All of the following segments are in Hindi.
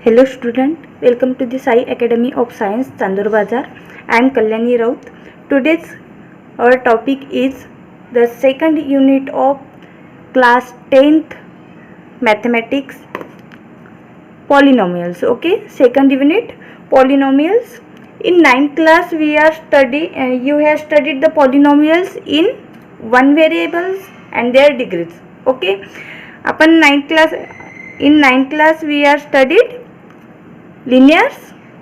Hello student, welcome to the Sai Academy of Science, Chandur Bazar. I am Kalyani Raut. Today's our topic is the second unit of class 10th mathematics, polynomials. Okay, second unit polynomials. In 9th class we are you have studied the polynomials in one variables and their degrees. Okay, upon 9th class we are studied linear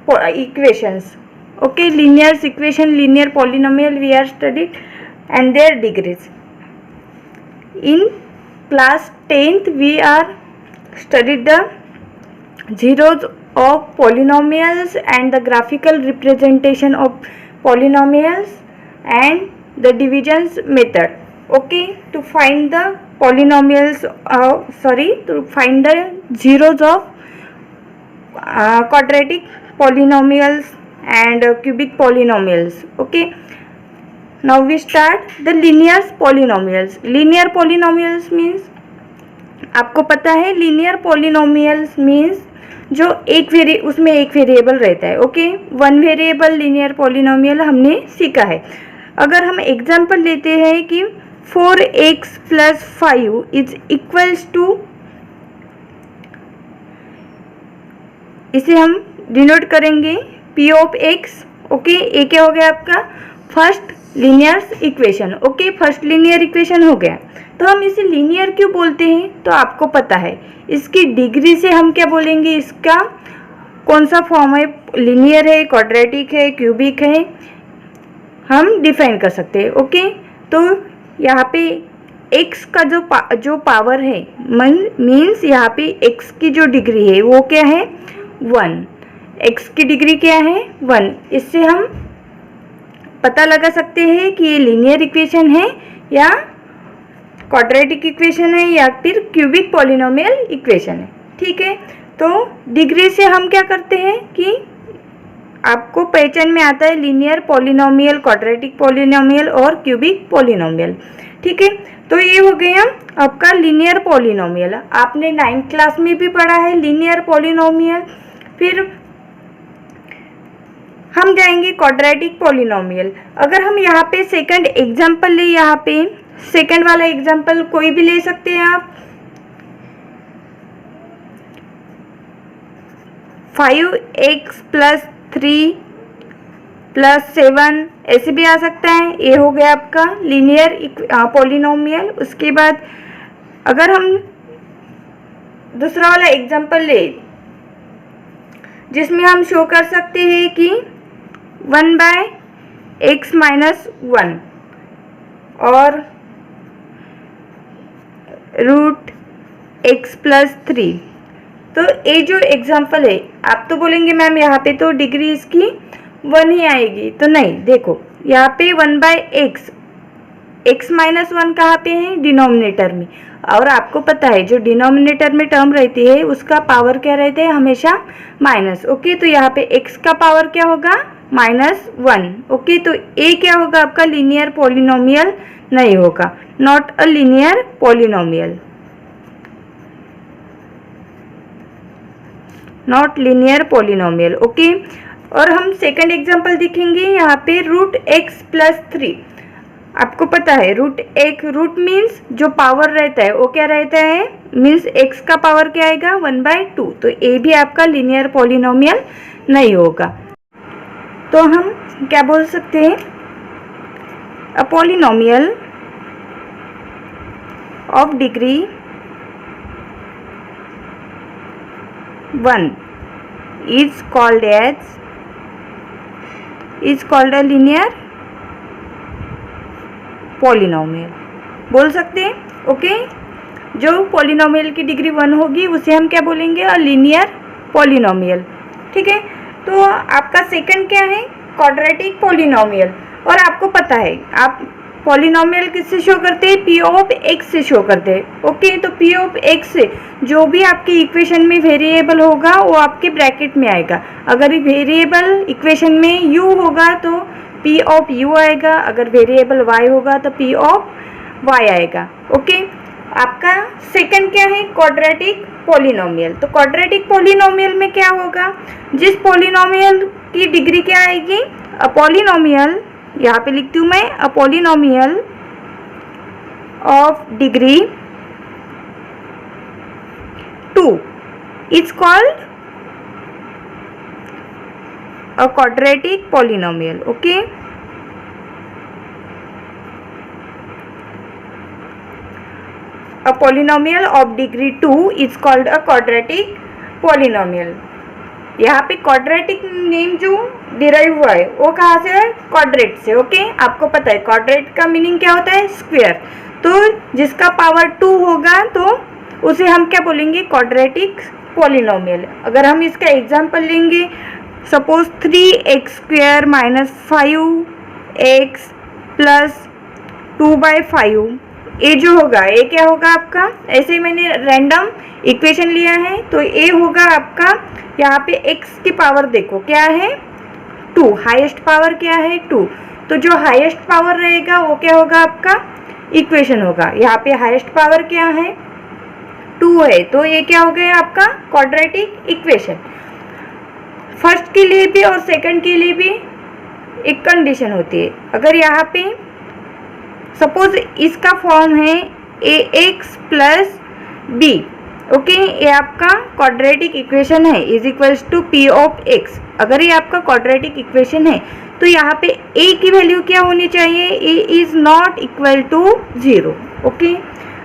equations. Okay, linear equation, linear polynomial we are studied and their degrees. In class 10th we are studied the zeros of polynomials and the graphical representation of polynomials and the divisions method. Okay, to find the polynomials, to find the zeros of quadratic polynomials and cubic polynomials. Okay, now we start the linear polynomials. Linear polynomials means, आपको पता है linear polynomials means जो उसमें एक वेरिएबल रहता है. Okay, one variable linear polynomial हमने सीखा है. अगर हम एग्जांपल लेते हैं कि 4x + 5 इज इक्वल्स टू, इसे हम डिनोट करेंगे p ऑफ x. ओके, ये क्या हो गया आपका first linear equation. Okay, first linear equation हो गया. तो हम इसे लीनियर क्यों बोलते हैं, तो आपको पता है इसकी डिग्री से हम क्या बोलेंगे, इसका कौन सा फॉर्म है, लीनियर है, क्वाड्रेटिक है, क्यूबिक है, हम डिफाइन कर सकते हैं. ओके, तो यहाँ पे x का जो पावर है मीन्स यहाँ पे x की जो डिग्री है वो क्या है 1. x की डिग्री क्या है 1. इससे हम पता लगा सकते हैं कि ये लीनियर इक्वेशन है या क्वाड्रेटिक इक्वेशन है या फिर क्यूबिक पॉलिनोमियल इक्वेशन है. ठीक है, तो डिग्री से हम क्या करते हैं कि आपको पहचान में आता है लीनियर पॉलिनोमियल, क्वाड्रेटिक पॉलिनोमियल और क्यूबिक पॉलिनोमियल. ठीक है, तो ये हो गया आपका लीनियर पॉलिनोमियल. आपने 9th क्लास में भी पढ़ा है लीनियर पॉलिनोमियल. फिर हम जाएंगे क्वाड्रेटिक पॉलिनोमियल. अगर हम यहाँ पे सेकंड एग्जांपल ले, यहाँ पे सेकंड वाला एग्जांपल कोई भी ले सकते हैं आप. 5x + 3 + 7 ऐसे भी आ सकता है. ये हो गया आपका लीनियर पॉलिनोमियल. उसके बाद अगर हम दूसरा वाला एग्जांपल ले जिसमें हम शो कर सकते हैं कि 1/x - 1 और √x + 3. तो ये जो एग्जांपल है, आप तो बोलेंगे मैम यहाँ पे तो डिग्री इसकी 1 ही आएगी. तो नहीं, देखो यहाँ पे 1/x, x - 1 कहाँ पे है डिनोमिनेटर में. और आपको पता है जो डिनोमिनेटर में टर्म रहती है उसका पावर क्या रहता है हमेशा माइनस. ओके, तो यहाँ पे x का पावर क्या होगा -1. ओके, तो ये क्या होगा आपका लीनियर पॉलिनोमियल नहीं होगा, not a linear polynomial, not linear polynomial. Okay, और हम सेकंड एग्जांपल देखेंगे यहाँ पे √x + 3. आपको पता है रूट मीन्स जो पावर रहता है वो क्या रहता है मीन्स x का पावर क्या आएगा 1/2. तो ये भी आपका लीनियर पॉलिनोमियल नहीं होगा. तो हम क्या बोल सकते हैं, अ polynomial of degree 1 is called a linear polynomial बोल सकते हैं. ओके, जो पॉलिनोमियल की डिग्री 1 होगी उसे हम क्या बोलेंगे, अ लीनियर पॉलिनोमियल. ठीक है, तो आपका सेकंड क्या है क्वाड्रेटिक पॉलिनोमियल. और आपको पता है आप पॉलिनोमियल किससे शो करते हैं, p ऑफ x से शो करते हैं. ओके, तो p ऑफ x से जो भी आपकी इक्वेशन में वेरिएबल होगा वो आपके ब्रैकेट में आएगा. अगर वेरिएबल इक्वेशन में u होगा तो p ऑफ u आएगा, अगर वेरिएबल y होगा तो p ऑफ y आएगा. ओके, आपका सेकंड क्या है क्वाड्रेटिक पॉलिनोमियल। तो क्वाड्रेटिक पॉलिनोमियल में क्या होगा, जिस पॉलिनोमियल की डिग्री क्या आएगी, अ पॉलिनोमियल, यहाँ पे लिखती हूँ मैं, अ polynomial of degree 2 is called a quadratic polynomial. Okay, a polynomial of degree 2 is called a quadratic polynomial। यहाँ पे क्वाड्रेटिक नेम जो डिराइव हुआ है वो कहाँ से है, क्वाड्रेट से। ओके, आपको पता है क्वाड्रेट का मीनिंग क्या होता है, स्क्वायर। तो जिसका पावर 2 होगा तो उसे हम क्या बोलेंगे, क्वाड्रेटिक पॉलिनोमियल। अगर हम इसका एग्जांपल लेंगे, सपोज 3x² - 5x प्लस 2/5, ए जो होगा, ए क्या होगा आपका, ऐसे ही मैंने रैंडम इक्वेशन लिया है, तो ए होगा आपका, यहाँ पे x की पावर देखो क्या है, 2, हाईएस्ट पावर क्या है, 2। तो जो हाईएस्ट पावर रहेगा वो क्या होगा आपका, इक्वेशन होगा। यहाँ पे हाईएस्ट पावर क्या है, 2 है, तो ये क्या हो गया आपका क्वाड्रेटिक इक्वेशन। फर्स्ट के लिए भी और सेकंड के लिए भी एक कंडीशन होती है। अगर यहाँ पे सपोज इसका फॉर्म है ax प्लस b, ओके, ये आपका क्वाड्रेटिक इक्वेशन है, is equals to p of x। अगर ये आपका क्वाड्रेटिक इक्वेशन है तो यहाँ पे a की वैल्यू क्या होनी चाहिए, a is not equal to 0। Okay,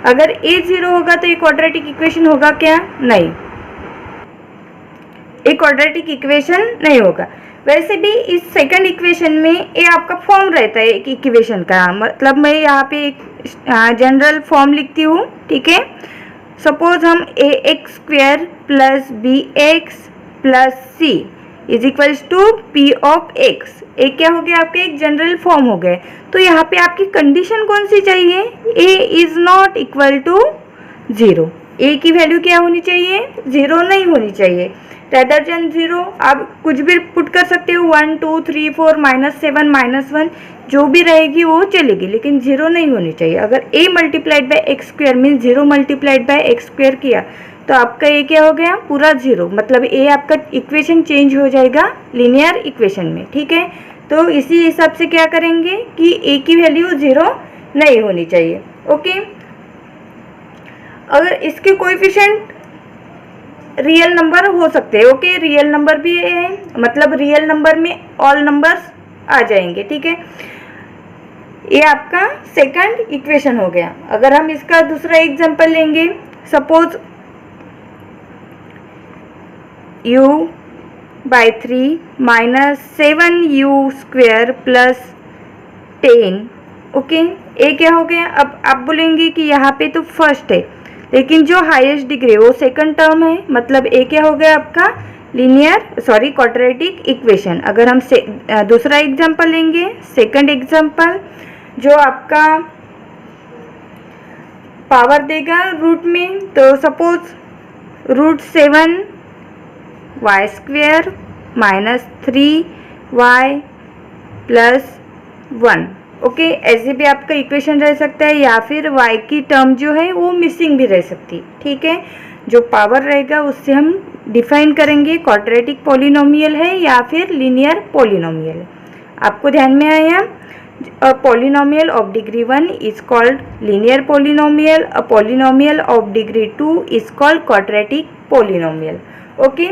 अगर a 0 होगा तो ये क्वाड्रेटिक इक्वेशन होगा क्या, नहीं, एक क्वाड्रेटिक इक्वेशन नहीं होगा। वैसे भी इस सेकंड इक्वेशन में ये आपका फॉर्म रहता है एक इक्वेशन का, मतलब मैं यहाँ पे एक जनरल फॉर्म लिखती हूँ, ठीक है। सपोज हम ax² plus bx plus c is equals to p of x, एक क्या हो गया आपके, एक जनरल फॉर्म हो गए। तो यहाँ पे आपकी कंडीशन कौन सी चाहिए, a is not equal to 0, a की वैल्यू क्या होनी चाहिए, 0 नहीं होनी चाहिए, रेदर देन 0। आप कुछ भी पुट कर सकते हो, 1 2 3 4 -7 -1 जो भी रहेगी वो चलेगी, लेकिन 0 नहीं होनी चाहिए। अगर a multiplied by x² mean 0 multiplied by x² किया तो आपका a क्या हो गया, पूरा 0, मतलब a आपका इक्वेशन चेंज हो जाएगा लीनियर इक्वेशन में, ठीक है। तो इसी हिसाब से क्या करेंगे कि a की वैल्यू 0 नहीं होनी चाहिए। ओके, अगर इसके कोएफिशिएंट रियल नंबर हो सकते हैं, ओके, रियल नंबर भी है, मतलब रियल नंबर में ऑल नंबर्स आ जाएंगे, ठीक है। ये आपका सेकंड इक्वेशन हो गया। अगर हम इसका दूसरा एग्जांपल लेंगे, suppose u/3 - 7u² plus 10, okay, ये क्या हो गया। अब आप बोलेंगे कि यहाँ पे तो फर्स्ट है, लेकिन जो हाईएस्ट डिग्री वो सेकंड टर्म है, मतलब ए क्या हो गया आपका क्वाड्रेटिक इक्वेशन। अगर हम दूसरा एग्जांपल लेंगे, सेकंड एग्जांपल, जो आपका पावर देगा रूट में, तो suppose √7 y² - 3y plus 1, okay, ऐसे भी आपका इक्वेशन रह सकता है, या फिर y की टर्म जो है वो मिसिंग भी रह सकती है, ठीक है। जो पावर रहेगा उससे हम डिफाइन करेंगे क्वाड्रेटिक पॉलिनोमियल है या फिर लीनियर पॉलिनोमियल है। आपको ध्यान में आया, अ polynomial of degree 1 is called linear polynomial, a polynomial of degree 2 is called quadratic polynomial. Okay,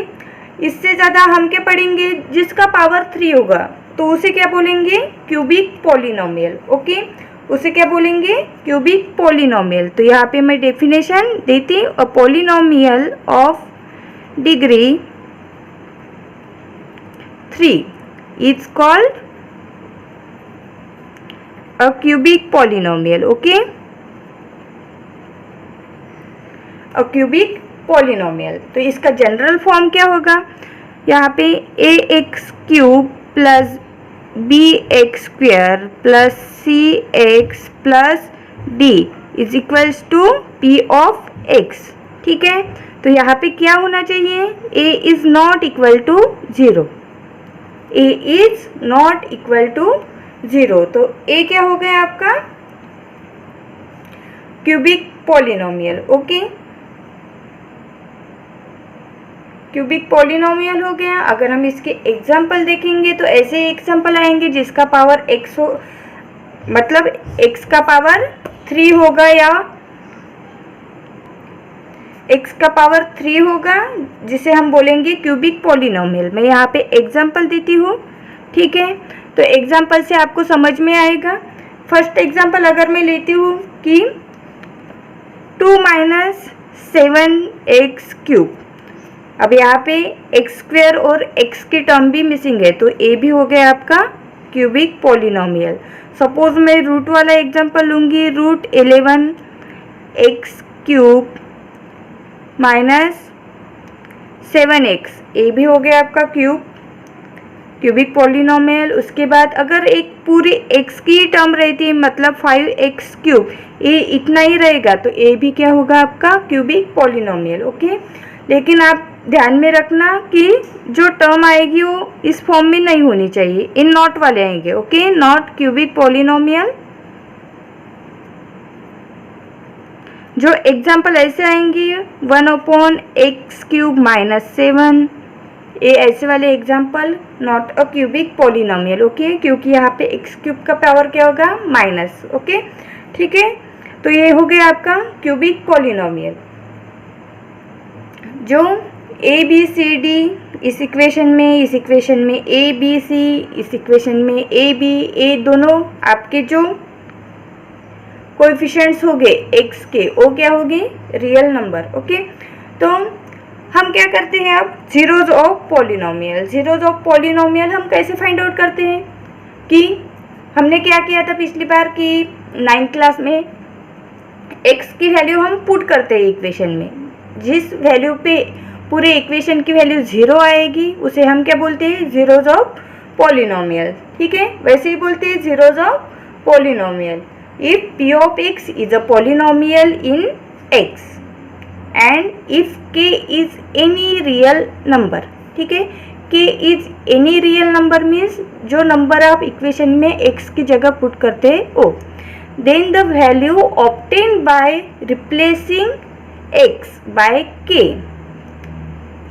इससे ज़्यादा हम क्या पढ़ेंगे, जिसका पावर 3 होगा तो उसे क्या बोलेंगे, क्यूबिक पॉलिनोमियल। ओके, उसे क्या बोलेंगे, क्यूबिक पॉलिनोमियल। तो यहाँ पे मैं डेफिनेशन देती हूँ, a polynomial of degree 3 is called a cubic polynomial. Okay, a cubic polynomial. तो इसका जनरल फॉर्म क्या होगा, यहाँ पे ax³ plus bx² plus cx plus d is equals to p of x, ठीक है। तो यहाँ पे क्या होना चाहिए, a is not equal to 0, a is not equal to 0। तो a क्या हो गया आपका, cubic polynomial. Okay, cubic polynomial हो गया। अगर हम इसके एग्जाम्पल देखेंगे तो ऐसे एग्जाम्पल आएंगे जिसका पावर x हो, मतलब x का पावर 3 होगा या x का पावर 3 होगा, जिसे हम बोलेंगे क्यूबिक पॉलिनोमियल। मैं यहाँ पे एग्जाम्पल देती हूँ, ठीक है। तो एग्जाम्पल से आपको समझ में आएगा। फर्स्ट एग्जाम्पल अगर मैं लेती हूँ कि 2 - 7x क्यूब। अब यहाँ पे एक्स स्क्वेयर और x की टर्म भी मिसिंग है, तो ए भी हो गया आपका क्यूबिक पॉलिनोमियल। सपोज मैं रूट वाला एग्जांपल लूँगी, √11x क्यूब -7x, ए भी हो गया आपका क्यूबिक पॉलिनोमियल। उसके बाद अगर एक पूरी x की टर्म रहती है, मतलब 5x क्यूब, ए इतना ही रहेगा, तो ए भी क्या होगा आपका क्यूबिक पॉलिनोमियल। ओके, लेकिन आप ध्यान में रखना कि जो टर्म आएगी वो इस फॉर्म में नहीं होनी चाहिए, इन नॉट वाले आएंगे। Okay, not cubic polynomial. जो एग्जाम्पल ऐसे आएंगी 1/x क्यूब -7, ये ऐसे वाले example not a cubic polynomial. Okay, क्योंकि यहाँ पे x क्यूब का पावर क्या होगा माइनस। ओके, ठीक है। तो ये हो गया आपका क्यूबिक पॉलिनोमियल। जो ए बी सी डी इस इक्वेशन में, इस इक्वेशन में ए बी सी, इस इक्वेशन में ए बी, ए दोनों आपके जो कोएफिशिएंट्स हो गए एक्स के, वो क्या होंगे रियल नंबर। ओके, तो हम क्या करते हैं अब zeros of polynomial. Zeros of polynomial हम कैसे फाइंड आउट करते हैं कि हमने क्या किया था पिछली बार कि 9th क्लास में एक्स की वैल्यू हम पुट करते हैं इक्वेशन में। जिस वैल्यू पे पूरे इक्वेशन की वैल्यू 0 आएगी उसे हम क्या बोलते हैं जीरोज ऑफ पॉलिनोमियल। ठीक है, वैसे ही बोलते हैं zeros of polynomial. If p of x is a polynomial in x and if k is any real number, ठीक है, k is any real number means जो नंबर आप इक्वेशन में x की जगह पुट करते हैं वो, then the value obtained by replacing x by k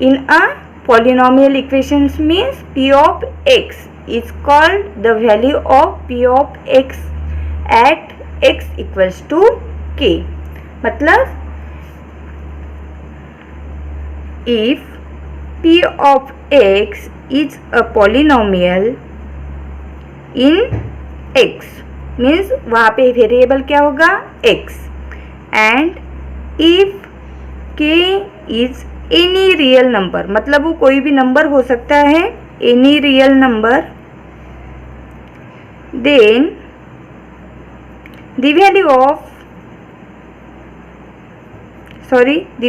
in a polynomial equations means p of x is called the value of p of x at x equals to k। मतलब if p of x is a polynomial in x means वहाँ पे वेरिएबल क्या होगा x, and if k is any real number, मतलब वो कोई भी नंबर हो सकता है, any real number, then the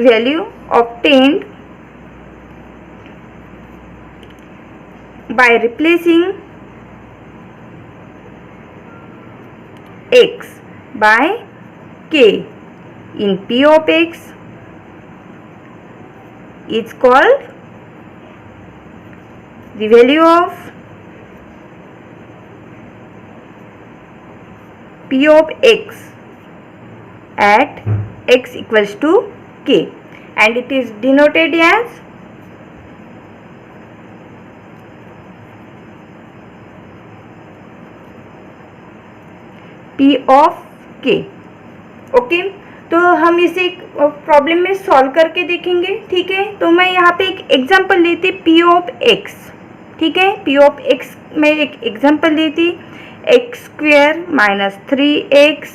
value obtained by replacing x by k in p of x is called the value of p of x at x equals to k, and it is denoted as p of k। Okay, तो हम इसे एक प्रॉब्लम में सॉल्व करके देखेंगे। ठीक है, तो मैं यहाँ पे एक एग्जांपल लेती p of x। ठीक है, p of x में एक एग्जांपल लेती x स्क्वेयर -3x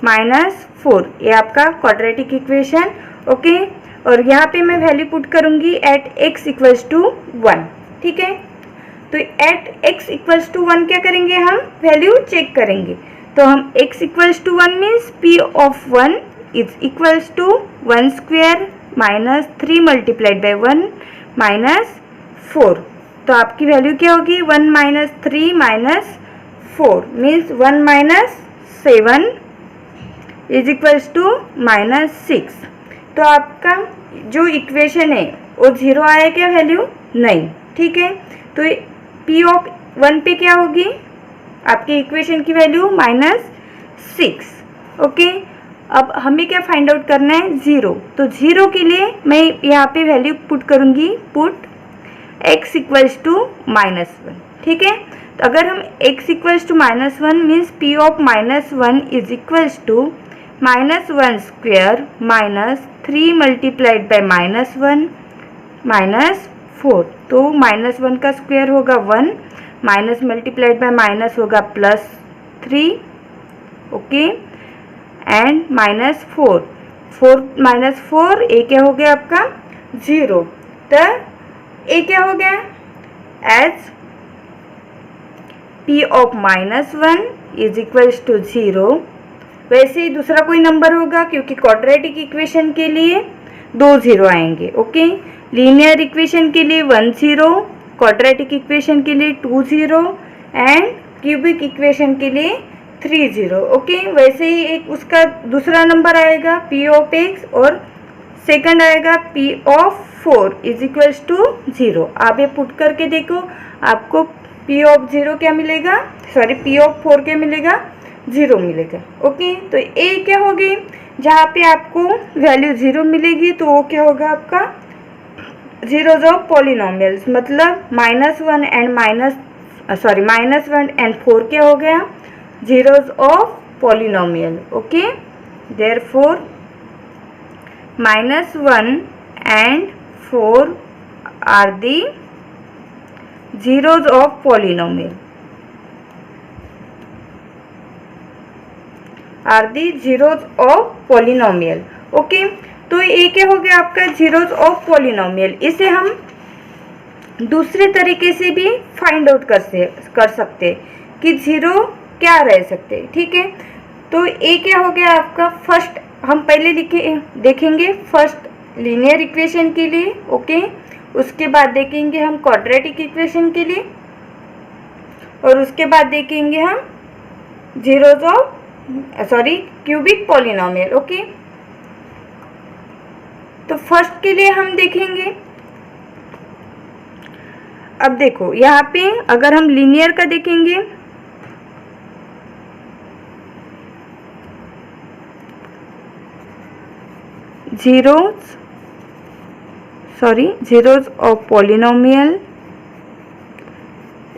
-4, ये आपका क्वाड्रेटिक इक्वेशन। ओके, और यहाँ पे मैं वैल्यू पुट करूँगी एट x इक्वल्स टू 1। ठीक है, तो एट x इक्वल्स टू 1 क्या करेंगे, हम वैल्यू चेक करेंगे। तो हम x equals to 1 means p of 1 is equals to 1 square -3 multiplied by 1 -4। तो आपकी वैल्यू क्या होगी 1 - 3 -4 मीन्स 1 - 7 इज इक्वल्स टू -6। तो आपका जो इक्वेशन है वो 0 आया क्या वैल्यू, नहीं। ठीक है, तो p ऑफ 1 पे क्या होगी आपकी इक्वेशन की वैल्यू -6। ओके, अब हमें क्या फाइंड आउट करना है, 0। तो 0 के लिए मैं यहाँ पे वैल्यू पुट करूँगी, पुट x इक्वल्स टू -1, ठीक है। तो अगर हम x equals to -1 means p of -1 is equals to -1 square -3 multiplied by -1 -4। तो -1 का स्क्वायर होगा 1, माइनस मल्टीप्लाइड बाय माइनस होगा +3, ओके, एंड -4 -4 ए क्या हो गया आपका 0। तो ए क्या हो गया, as p of -1 is equals to 0। वैसे ही दूसरा कोई नंबर होगा, क्योंकि क्वाड्रेटिक इक्वेशन के लिए 2 0 आएंगे, ओके। लीनियर इक्वेशन के लिए 1 0, क्वाड्रेटिक इक्वेशन के लिए 2 0 एंड क्यूबिक इक्वेशन के लिए 3 0, ओके। वैसे ही एक उसका दूसरा नंबर आएगा p ऑफ x और सेकंड आएगा p of 4 is equals to 0। आप ये पुट करके देखो, आपको p ऑफ 0 क्या मिलेगा, सॉरी p ऑफ 4 क्या मिलेगा, 0 मिलेगा, ओके। तो a क्या होगी, जहाँ पे आपको वैल्यू 0 मिलेगी तो वो क्या होगा आपका जीरोज ऑफ पॉलिनोमियल्स, मतलब -1 एंड 4 क्या हो गया, zeros of polynomial, okay. Therefore -1 and 4 are the zeros of polynomial, are the zeros of polynomial, okay. तो ये क्या हो गया आपका जीरोज ऑफ पॉलिनोमियल। इसे हम दूसरे तरीके से भी फाइंड आउट कर सकते हैं कि 0 क्या रह सकते हैं, ठीक है। तो ये क्या हो गया आपका, फर्स्ट हम पहले देखेंगे फर्स्ट लीनियर इक्वेशन के लिए, ओके। उसके बाद देखेंगे हम क्वाड्रेटिक इक्वेशन के लिए, और उसके बाद देखेंगे हम zeros of cubic polynomial, okay. तो फर्स्ट के लिए हम देखेंगे, अब देखो यहाँ पे अगर हम लीनियर का देखेंगे, zeros of polynomial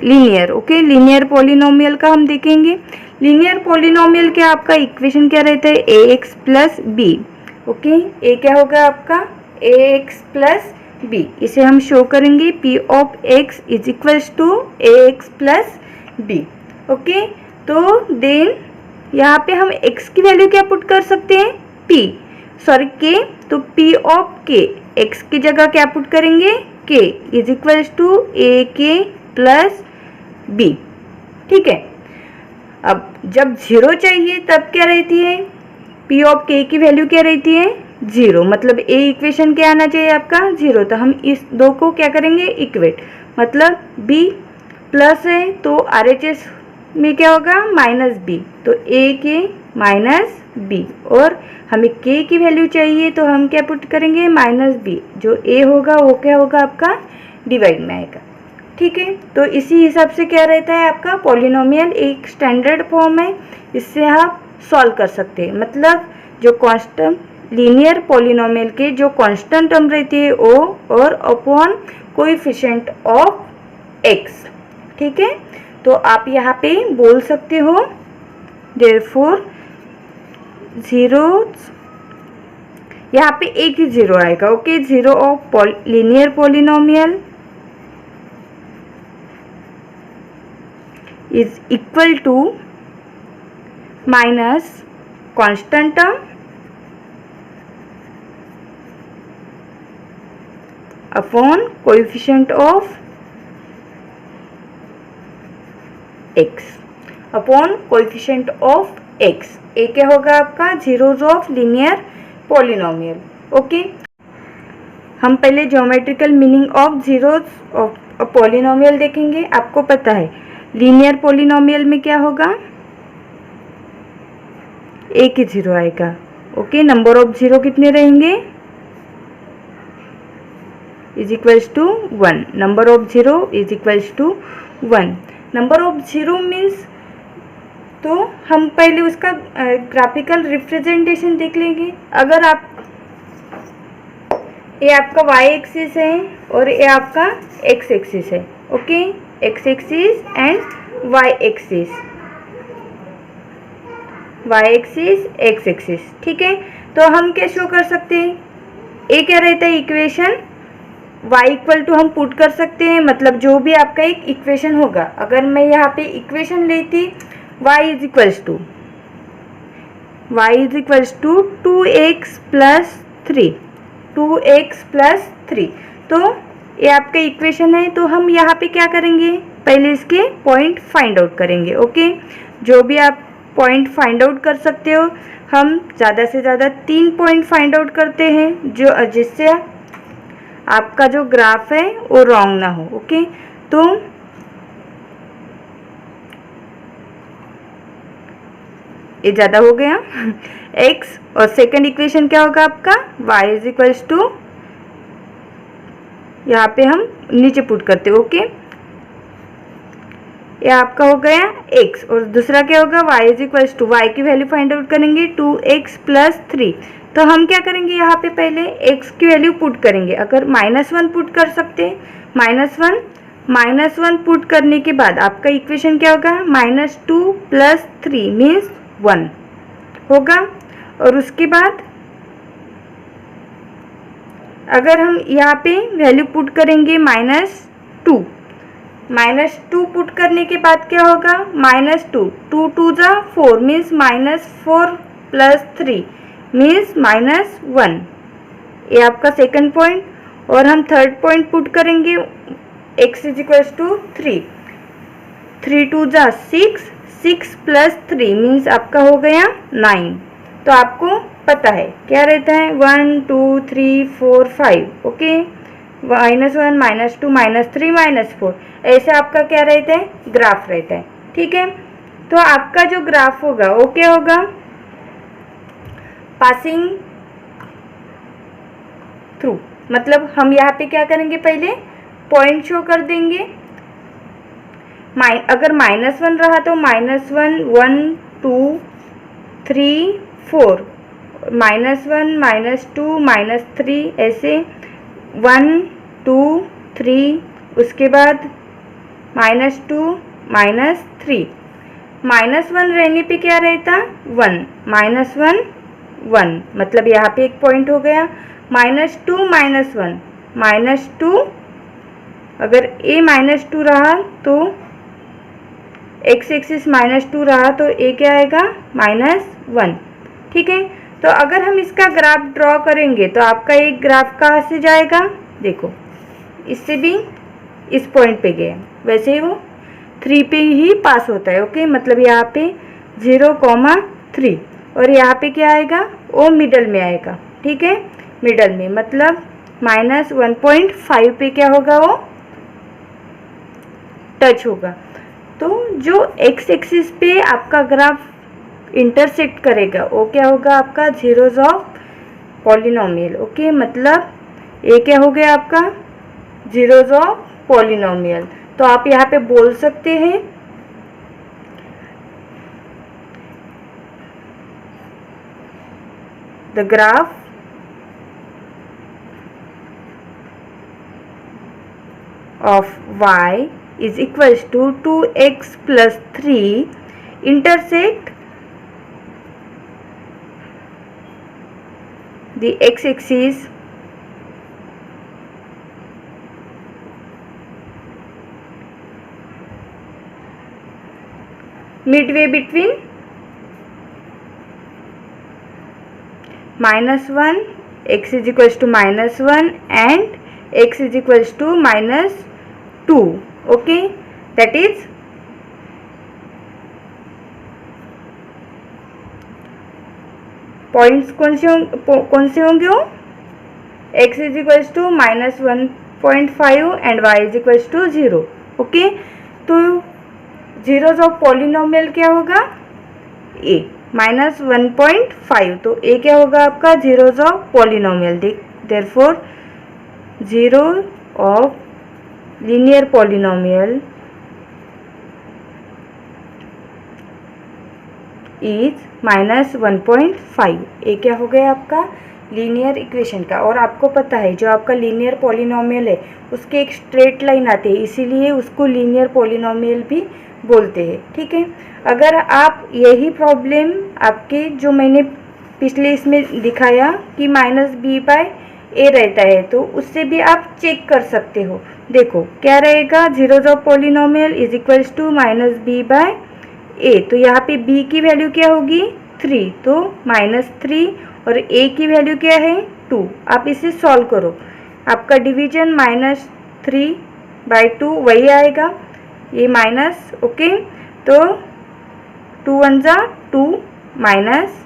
linear, okay. Linear polynomial का हम देखेंगे। लीनियर पॉलिनोमियल क्या आपका इक्वेशन क्या रहता है, ax प्लस बी, ओके। ए क्या होगा आपका ax प्लस बी, इसे हम शो करेंगे p of x is equals to ax plus b, okay. तो देन यहाँ पे हम x की वैल्यू क्या पुट कर सकते हैं, k, तो p ऑफ k, x की जगह क्या पुट करेंगे, k is equals to ak plus b, ठीक है। अब जब 0 चाहिए तब क्या रहती है, p ऑफ k की वैल्यू क्या रहती है, 0, मतलब a इक्वेशन क्या आना चाहिए आपका 0। तो हम इस दो को क्या करेंगे, इक्वेट, मतलब b प्लस है तो RHS में क्या होगा -b, तो ak माइनस बी, और हमें k की वैल्यू चाहिए तो हम क्या पुट करेंगे, -b, जो a होगा वो क्या होगा आपका डिवाइड में आएगा, ठीक है। तो इसी हिसाब से क्या रहता है आपका पॉलिनोमियल, एक स्टैंडर्ड फॉर्म है, इससे आप सॉल्व कर सकते हैं। मतलब जो कांस्टेंट लीनियर पॉलिनोमियल के जो कांस्टेंट टर्म रहती है ओ और अपॉन कोएफिशिएंट ऑफ x, ठीक है। तो आप यहाँ पे बोल सकते हो देयरफॉर जीरोज, यहाँ पे एक ही 0 आएगा, okay. 0 of linear polynomial is equal to minus constant term upon coefficient of x, upon coefficient of x। ए क्या होगा आपका zeros of linear polynomial, okay. हम पहले geometrical meaning of zeros of polynomial देखेंगे। आपको पता है लीनियर पॉलिनोमियल में क्या होगा, एक ही 0 आएगा, ओके। नंबर ऑफ 0 कितने रहेंगे, is equals to 1, number of 0 is equals to 1। Number of 0 means तो हम पहले उसका ग्राफिकल रिप्रेजेंटेशन देख लेंगे। अगर आप, ये आपका y एक्सिस है और ये आपका x एक्सिस है, okay, x axis and y axis, y axis x axis, ठीक है। तो हम क्या शो कर सकते हैं, ये क्या रहता है इक्वेशन, y इक्वल टू हम पुट कर सकते हैं, मतलब जो भी आपका एक इक्वेशन होगा, अगर मैं यहाँ पे इक्वेशन लेती y is equals to 2x plus 3, 2x plus 3, तो ये आपका इक्वेशन है। तो हम यहाँ पे क्या करेंगे, पहले इसके पॉइंट फाइंड आउट करेंगे, ओके। जो भी आप पॉइंट फाइंड आउट कर सकते हो, हम ज़्यादा से ज़्यादा 3 पॉइंट फाइंड आउट करते हैं, जो जिससे आपका जो ग्राफ है वो रॉन्ग ना हो, ओके। तो ये ज़्यादा हो गया x, और सेकंड इक्वेशन क्या होगा आपका, y इज इक्वल्स टू, यहाँ पे हम नीचे पुट करते हैं, ओके। ये आपका हो गया x, और दूसरा क्या होगा, y is equals to, y की वैल्यू फाइंड आउट करेंगे 2x प्लस 3। तो हम क्या करेंगे, यहाँ पे पहले x की वैल्यू पुट करेंगे, अगर -1 पुट कर सकते हैं, -1 पुट करने के बाद आपका इक्वेशन क्या होगा, -2 प्लस 3 मीन्स 1 होगा। और उसके बाद अगर हम यहाँ पे वैल्यू पुट करेंगे -2 पुट करने के बाद क्या होगा, -2, 2 2 जा 4 मीन्स -4 प्लस 3 मीन्स -1, ये आपका सेकंड पॉइंट। और हम थर्ड पॉइंट पुट करेंगे x इज इक्वल्स टू 3, 3 2 जा 6, 6 प्लस 3 मीन्स आपका हो गया 9। तो आपको पता है क्या रहता है, 1 2 3 4 5, ओके, -1 -2 -3 -4, ऐसे आपका क्या रहता है, ग्राफ रहता है, ठीक है। तो आपका जो ग्राफ होगा वो क्या होगा, पासिंग थ्रू, मतलब हम यहाँ पे क्या करेंगे, पहले पॉइंट शो कर देंगे। अगर -1 रहा तो -1 1 2 3 4, -1 -2 -3, ऐसे 1 2 3, उसके बाद -2 -3, -1 रहने पे क्या रहता, 1 -1 1, मतलब यहाँ पे एक पॉइंट हो गया। -2 -1 -2, अगर a -2 रहा तो x एक्सिस -2 रहा तो a क्या आएगा, -1, ठीक है। तो अगर हम इसका ग्राफ ड्रॉ करेंगे तो आपका एक ग्राफ कहाँ से जाएगा, देखो इससे भी इस पॉइंट पे गया, वैसे ही वो 3 पे ही पास होता है, ओके। मतलब यहाँ पे 0,3, और यहाँ पे क्या आएगा, वो मिडल में आएगा, ठीक है, मिडल में, मतलब -1.5 पे क्या होगा, वो टच होगा। तो जो x एक्सिस पे आपका ग्राफ इंटरसेक्ट करेगा वो क्या होगा, आपका जीरोज ऑफ पॉलिनोमियल, ओके। मतलब ये क्या हो गया आपका, जीरोज ऑफ पॉलिनोमियल। तो आप यहाँ पे बोल सकते हैं the graph of y is equals to 2x plus 3 intersect the x-axis midway between -1, x is equals to -1 and x is equals to -2, okay. That is points कौन से होंगे, वो x is equals to -1.5 and y is equals to 0, okay. तो जीरोज ऑफ पॉलिनोमियल क्या होगा, a -1.5, तो a क्या होगा आपका, zeros of polynomial, therefore zero of linear polynomial is -1.5। ये क्या हो गया आपका लीनियर इक्वेशन का। और आपको पता है जो आपका लीनियर पॉलिनोमियल है उसके एक स्ट्रेट लाइन आती है, इसीलिए उसको लीनियर पॉलिनोमियल भी बोलते हैं। ठीक है, अगर आप यही प्रॉब्लम आपके जो मैंने पिछले इसमें दिखाया कि -b/a रहता है, तो उससे भी आप चेक कर सकते हो। देखो क्या रहेगा, zeros of polynomial is equals to -b/a। तो यहाँ पे b की वैल्यू क्या होगी 3, तो -3 और a की वैल्यू क्या है 2। आप इसे सॉल्व करो, आपका डिवीजन -3/2 वही आएगा, ये माइनस। ओके, तो 2 1 जा 2 माइनस,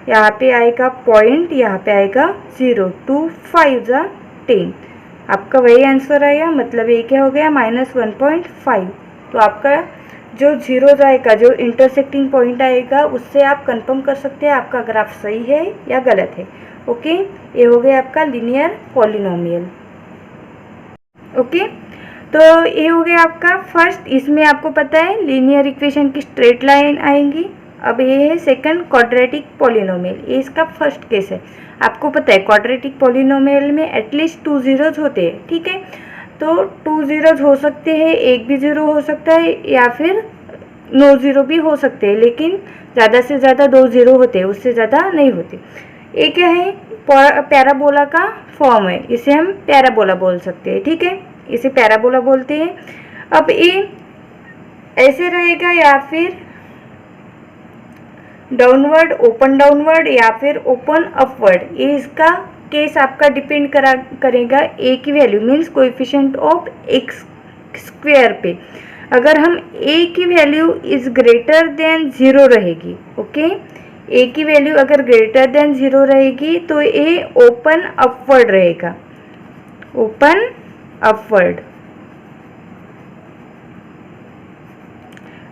यहाँ पे आएगा पॉइंट, यहाँ पे आएगा 0, 2 5 जा 10। आपका वही आंसर आया, मतलब ये क्या हो गया -1.5। तो आपका जो जीरो आएगा, जो इंटरसेक्टिंग पॉइंट आएगा, उससे आप कंफर्म कर सकते हैं आपका ग्राफ सही है या गलत है। ओके, ये हो गया आपका लीनियर पॉलिनोमियल। ओके, तो ये हो गया आपका फर्स्ट। इसमें आपको पता है लीनियर इक्वेशन की स्ट्रेट लाइन आएंगी। अब ये है सेकंड क्वाड्रेटिक पॉलिनोमियल, ये इसका फर्स्ट केस है। आपको पता है क्वाड्रेटिक पॉलिनोमियल में एटलीस्ट 2 जीरोज होते हैं। ठीक है, तो 2 जीरोज हो सकते हैं, एक भी ज़ीरो हो सकता है या फिर नो ज़ीरो भी हो सकते हैं, लेकिन ज़्यादा से ज़्यादा 2 ज़ीरो होते हैं, उससे ज़्यादा नहीं होते। ये क्या है, पैराबोला का फॉर्म है, इसे हम पैराबोला बोल सकते हैं। ठीक है, इसे पैराबोला बोलते हैं। अब ये ऐसे रहेगा या फिर डाउनवर्ड, ओपन डाउनवर्ड या फिर ओपन अपवर्ड, ये इसका केस आपका डिपेंड करेगा ए की value means coefficient of x square पे। अगर हम ए की वैल्यू इज ग्रेटर देन 0 रहेगी, ओके, ए की वैल्यू अगर ग्रेटर देन 0 रहेगी तो ए ओपन अपवर्ड रहेगा, ओपन अपवर्ड।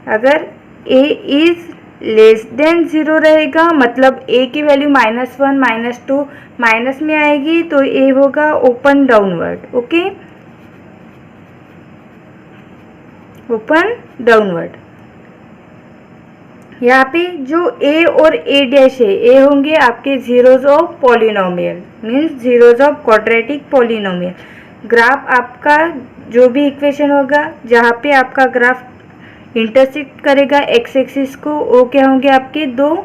अगर ए इज लेस देन 0 रहेगा, मतलब ए की वैल्यू -1 -2 माइनस में आएगी, तो ए होगा open downward. Okay, open downward. यहाँ पे जो ए और ए डैश है, ए होंगे आपके zeros of polynomial means zeros of quadratic polynomial. Graph आपका जो भी इक्वेशन होगा जहाँ पे आपका ग्राफ इंटरसेक्ट करेगा एक्स एक्सिस को, वो क्या होंगे आपके 2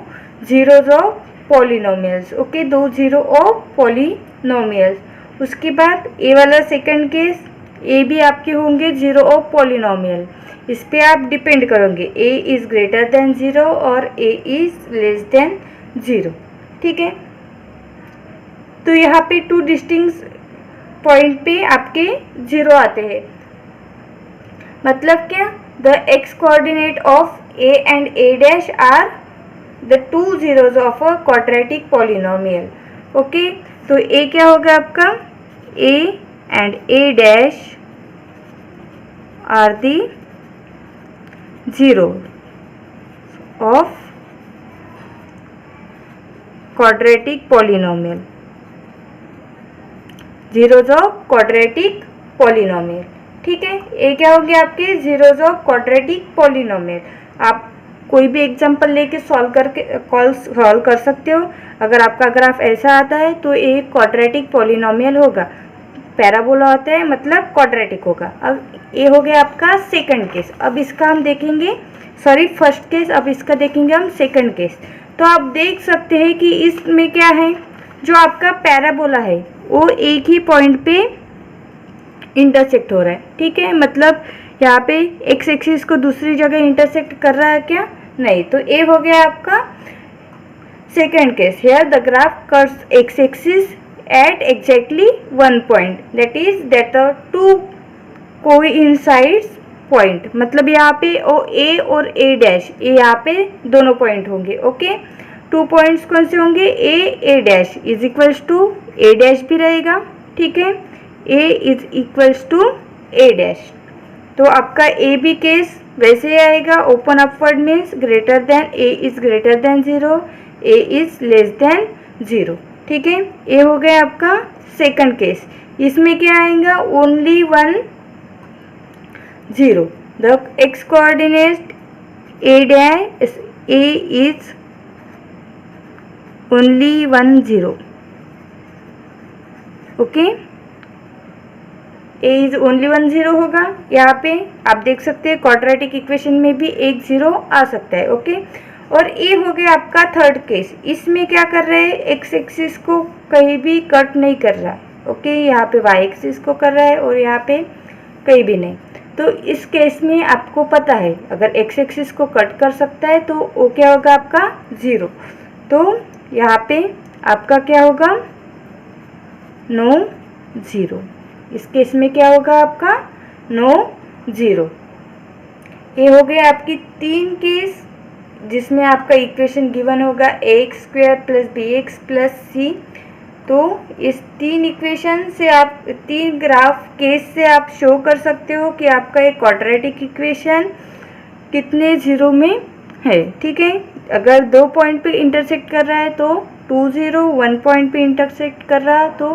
zeros of polynomials. Okay, 2 zero of polynomials. उसके बाद ए वाला सेकंड केस, ए भी आपके होंगे जीरो ऑफ पॉलिनोमियल। इस पे आप डिपेंड करोगे ए इज ग्रेटर देन 0 और ए इज लेस देन 0। ठीक है, तो यहाँ पे 2 डिस्टिंक्ट पॉइंट पे आपके 0 आते हैं। मतलब क्या, the x coordinate of a and a dash are the 2 zeros of a quadratic polynomial. Okay, तो a क्या होगा आपका, a and a dash are the zeros of quadratic polynomial, zeros of quadratic polynomial। ठीक है, ये क्या हो गया आपके जीरोज ऑफ क्वाड्रेटिक पॉलिनोमियल। आप कोई भी एग्जांपल लेके सॉल्व कर सकते हो। अगर आपका ग्राफ ऐसा आता है तो ये क्वाड्रेटिक पॉलिनोमियल होगा, पैराबोला होता है मतलब क्वाड्रेटिक होगा। अब ये हो गया आपका सेकंड केस। अब इसका हम देखेंगे, सॉरी फर्स्ट केस, अब इसका देखेंगे हम सेकंड केस। तो आप देख सकते हैं कि इसमें क्या है, जो आपका पैराबोला है वो एक ही पॉइंट पे इंटरसेक्ट हो रहा है। ठीक है, मतलब यहाँ पे एक्स एक्सिस को दूसरी जगह इंटरसेक्ट कर रहा है क्या, नहीं। तो ए हो गया आपका second case. Here the graph curves x axis at exactly 1 point, that is that are 2 coincides point. मतलब यहाँ पे ए और ए डैश, ए यहाँ पे दोनों पॉइंट होंगे। ओके, 2 पॉइंट्स कौन से होंगे, A dash is equals to A dash भी रहेगा। ठीक है, a is equals to A dash. तो आपका ए बी केस वैसे ही आएगा, open upward means greater than, A is greater than 0, A is less than 0। ठीक है, ये हो गया आपका सेकंड केस। इसमें क्या आएगा, only 1 0। The x coordinate A dash a is only 1 0. Okay, a is only 1 0 होगा। यहाँ पे आप देख सकते हैं क्वाड्रेटिक इक्वेशन में भी एक 0 आ सकता है। ओके, और ये हो गया आपका थर्ड केस। इसमें क्या कर रहे हैं, एक्स एक्सिस को कहीं भी कट नहीं कर रहा। ओके, यहाँ पे वाई एक्सिस को कर रहा है और यहाँ पे कहीं भी नहीं। तो इस केस में आपको पता है अगर एक्स एक्सिस को कट कर सकता है तो वो क्या होगा आपका 0। तो यहाँ पे आपका क्या होगा, नो 0। इस केस में क्या होगा आपका नो 0। ये हो गया आपकी 3 केस जिसमें आपका इक्वेशन गिवन होगा ax² + bx + c। तो इस 3 इक्वेशन से आप 3 ग्राफ केस से आप शो कर सकते हो कि आपका एक क्वाड्रेटिक इक्वेशन कितने 0 में है। ठीक है, अगर 2 पॉइंट पे इंटरसेक्ट कर रहा है तो 2 0, 1 पॉइंट पे इंटरसेक्ट कर रहा है तो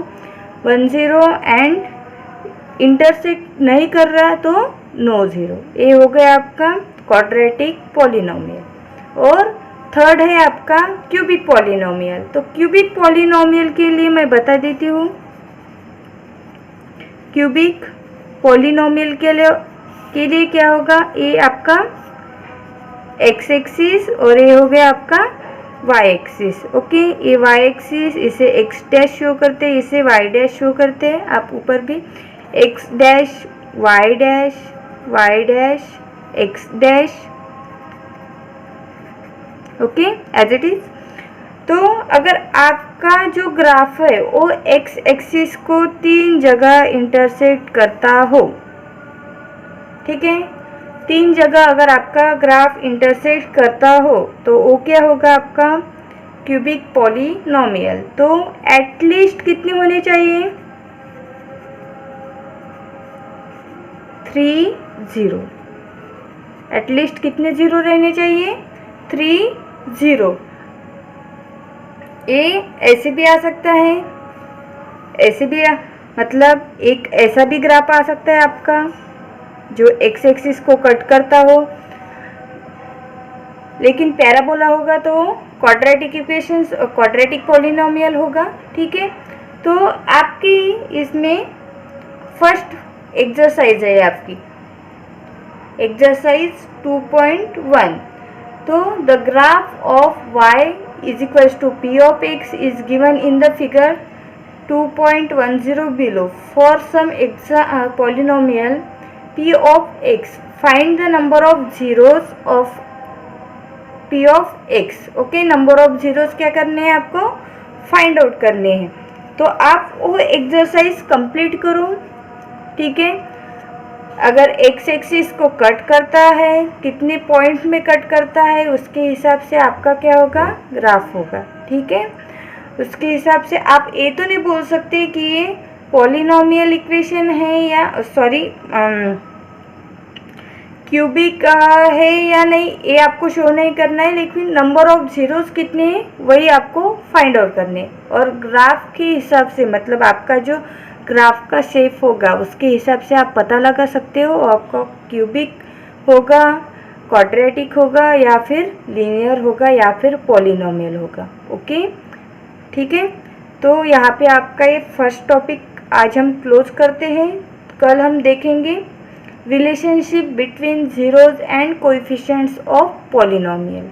1 0 एंड इंटरसेक्ट नहीं कर रहा तो नो 0। ये हो गया आपका क्वाड्रेटिक पॉलिनोमियल। और थर्ड है आपका क्यूबिक पॉलिनोमियल। तो क्यूबिक पॉलिनोमियल के लिए मैं बता देती हूँ। क्यूबिक पॉलिनोमियल के लिए क्या होगा, ये आपका एक्स एक्सिस और ये हो गया आपका वाई एक्सिस। ओके, ये वाई एक्सिस, इसे एक्स डैश शो करते हैं, इसे वाई डैश शो करते हैं। आप ऊपर भी x dash y dash x dash. Okay, as it is. तो अगर आपका जो ग्राफ है वो एक्स एक्सिस को 3 जगह इंटरसेक्ट करता हो, ठीक है, 3 जगह अगर आपका ग्राफ इंटरसेक्ट करता हो तो वो क्या होगा आपका क्यूबिक पॉलिनोमियल। तो एटलीस्ट कितने होने चाहिए, 3 0। एटलीस्ट कितने 0 रहने चाहिए, 3 0। ये ऐसे भी आ सकता है, ऐसे भी मतलब एक ऐसा भी ग्राफ आ सकता है आपका जो एक्स एक्सिस को कट करता हो, लेकिन पैराबोला होगा तो क्वाड्रेटिक इक्वेशंस क्वाड्रेटिक पॉलिनोमियल होगा। ठीक है, तो आपकी इसमें फर्स्ट एक्सरसाइज है आपकी एक्सरसाइज 2.1। तो the graph of y is equals to p of x is given in the figure 2.10 below. For some polynomial p of x, find the number of zeros of p of x. Okay, number of zeros क्या करने हैं आपको, फाइंड आउट करने हैं। तो आप वो एक्सरसाइज कंप्लीट करो। ठीक है, अगर एक्स एक्सिस को कट करता है, कितने पॉइंट में कट करता है, उसके हिसाब से आपका क्या होगा, ग्राफ होगा। ठीक है, उसके हिसाब से आप ये तो नहीं बोल सकते कि ये पॉलिनोमियल इक्वेशन है या सॉरी क्यूबिक है या नहीं, ये आपको शो नहीं करना है, लेकिन नंबर ऑफ जीरोस कितने हैं वही आपको फाइंड आउट करने हैं। और ग्राफ के हिसाब से मतलब आपका जो ग्राफ का शेप होगा उसके हिसाब से आप पता लगा सकते हो आपका क्यूबिक होगा, क्वाड्रेटिक होगा या फिर लीनियर होगा या फिर पॉलिनोमियल होगा। ओके, ठीक है, तो यहाँ पे आपका ये फर्स्ट टॉपिक आज हम क्लोज करते हैं। कल हम देखेंगे relationship between zeros and coefficients of polynomial.